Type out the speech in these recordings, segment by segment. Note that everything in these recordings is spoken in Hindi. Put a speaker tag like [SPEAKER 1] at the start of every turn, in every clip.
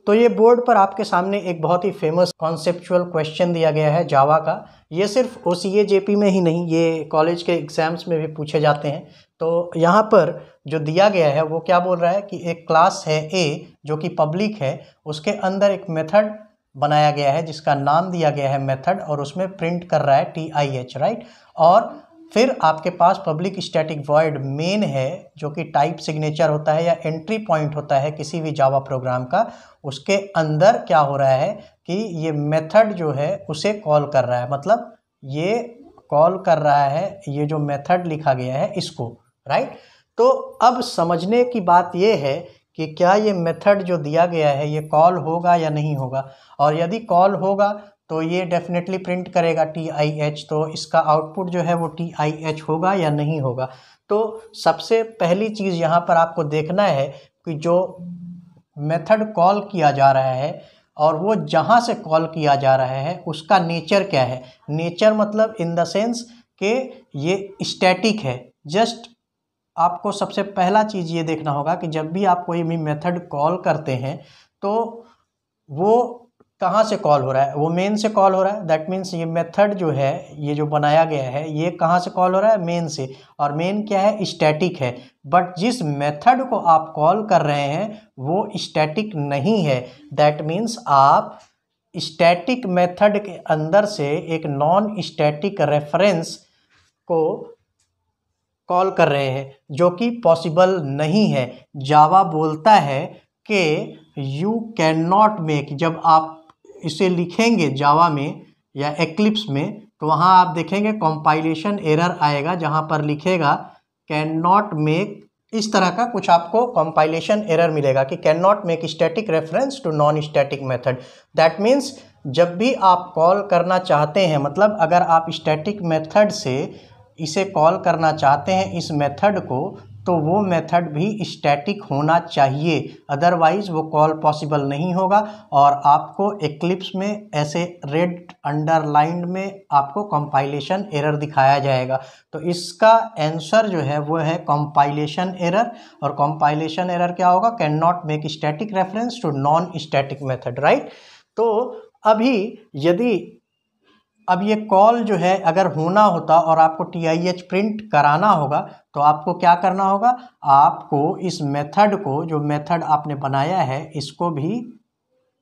[SPEAKER 1] तो ये बोर्ड पर आपके सामने एक बहुत ही फेमस कॉन्सेप्चुअल क्वेश्चन दिया गया है जावा का। ये सिर्फ OCA JP में ही नहीं, ये कॉलेज के एग्जाम्स में भी पूछे जाते हैं। तो यहाँ पर जो दिया गया है वो क्या बोल रहा है कि एक क्लास है A जो कि पब्लिक है, उसके अंदर एक मेथड बनाया गया है जिसका नाम दिया गया है मेथड, और उसमें प्रिंट कर रहा है TIH, राइट। और फिर आपके पास पब्लिक स्टैटिक वॉइड मेन है जो कि टाइप सिग्नेचर होता है या एंट्री पॉइंट होता है किसी भी जावा प्रोग्राम का। उसके अंदर क्या हो रहा है कि ये मेथड जो है उसे कॉल कर रहा है, मतलब ये कॉल कर रहा है ये जो मेथड लिखा गया है इसको, राइट। तो अब समझने की बात ये है कि क्या ये मेथड जो दिया गया है ये कॉल होगा या नहीं होगा, और यदि कॉल होगा तो ये डेफिनेटली प्रिंट करेगा TIH। तो इसका आउटपुट जो है वो TIH होगा या नहीं होगा। तो सबसे पहली चीज़ यहाँ पर आपको देखना है कि जो मेथड कॉल किया जा रहा है और वो जहाँ से कॉल किया जा रहा है उसका नेचर क्या है। नेचर मतलब इन द सेंस कि ये स्टैटिक है। जस्ट आपको सबसे पहला चीज़ ये देखना होगा कि जब भी आप कोई भी मेथड कॉल करते हैं तो वो कहाँ से कॉल हो रहा है, वो मेन से कॉल हो रहा है। दैट मीन्स ये मेथड जो है ये जो बनाया गया है ये कहाँ से कॉल हो रहा है, मेन से। और मेन क्या है, स्टैटिक है। बट जिस मेथड को आप कॉल कर रहे हैं वो स्टैटिक नहीं है। दैट मीन्स आप स्टैटिक मेथड के अंदर से एक नॉन स्टैटिक रेफरेंस को कॉल कर रहे हैं जो कि पॉसिबल नहीं है। जावा बोलता है कि यू कैन नॉट मेक, जब आप इसे लिखेंगे जावा में या एक्लिप्स में तो वहाँ आप देखेंगे कंपाइलेशन एरर आएगा जहाँ पर लिखेगा कैन नॉट मेक, इस तरह का कुछ आपको कंपाइलेशन एरर मिलेगा कि can not make static reference to non static method. That means जब भी आप कॉल करना चाहते हैं, मतलब अगर आप स्टैटिक मेथड से इसे कॉल करना चाहते हैं इस मेथड को, तो वो मेथड भी स्टैटिक होना चाहिए, अदरवाइज वो कॉल पॉसिबल नहीं होगा। और आपको एक्लिप्स में ऐसे रेड अंडरलाइंड में आपको कंपाइलेशन एरर दिखाया जाएगा। तो इसका आंसर जो है वो है कंपाइलेशन एरर। और कंपाइलेशन एरर क्या होगा, can not make static reference to non static method, right. तो अभी यदि अब ये कॉल जो है अगर होना होता और आपको TIH प्रिंट कराना होगा तो आपको क्या करना होगा, आपको इस मेथड को, जो मेथड आपने बनाया है, इसको भी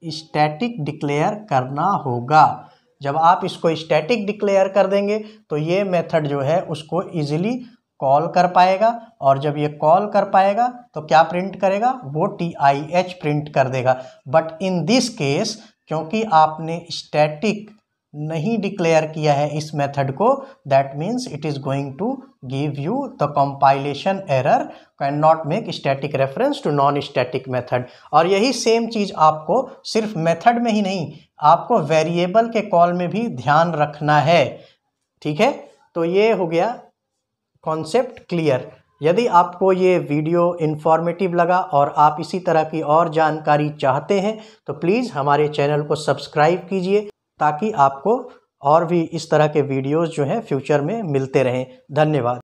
[SPEAKER 1] स्टैटिक डिक्लेयर करना होगा। जब आप इसको स्टैटिक डिक्लेयर कर देंगे तो ये मेथड जो है उसको इजीली कॉल कर पाएगा, और जब ये कॉल कर पाएगा तो क्या प्रिंट करेगा, वो TIH प्रिंट कर देगा। बट इन दिस केस क्योंकि आपने स्टैटिक नहीं डिक्लेयर किया है इस मेथड को, that means it is going to give you the compilation error can not make static reference to non static method. और यही सेम चीज आपको सिर्फ मेथड में ही नहीं, आपको वेरिएबल के कॉल में भी ध्यान रखना है, ठीक है। तो ये हो गया कॉन्सेप्ट क्लियर। यदि आपको ये वीडियो इन्फॉर्मेटिव लगा और आप इसी तरह की और जानकारी चाहते हैं तो प्लीज़ हमारे चैनल को सब्सक्राइब कीजिए ताकि आपको और भी इस तरह के वीडियोस जो हैं फ्यूचर में मिलते रहें। धन्यवाद।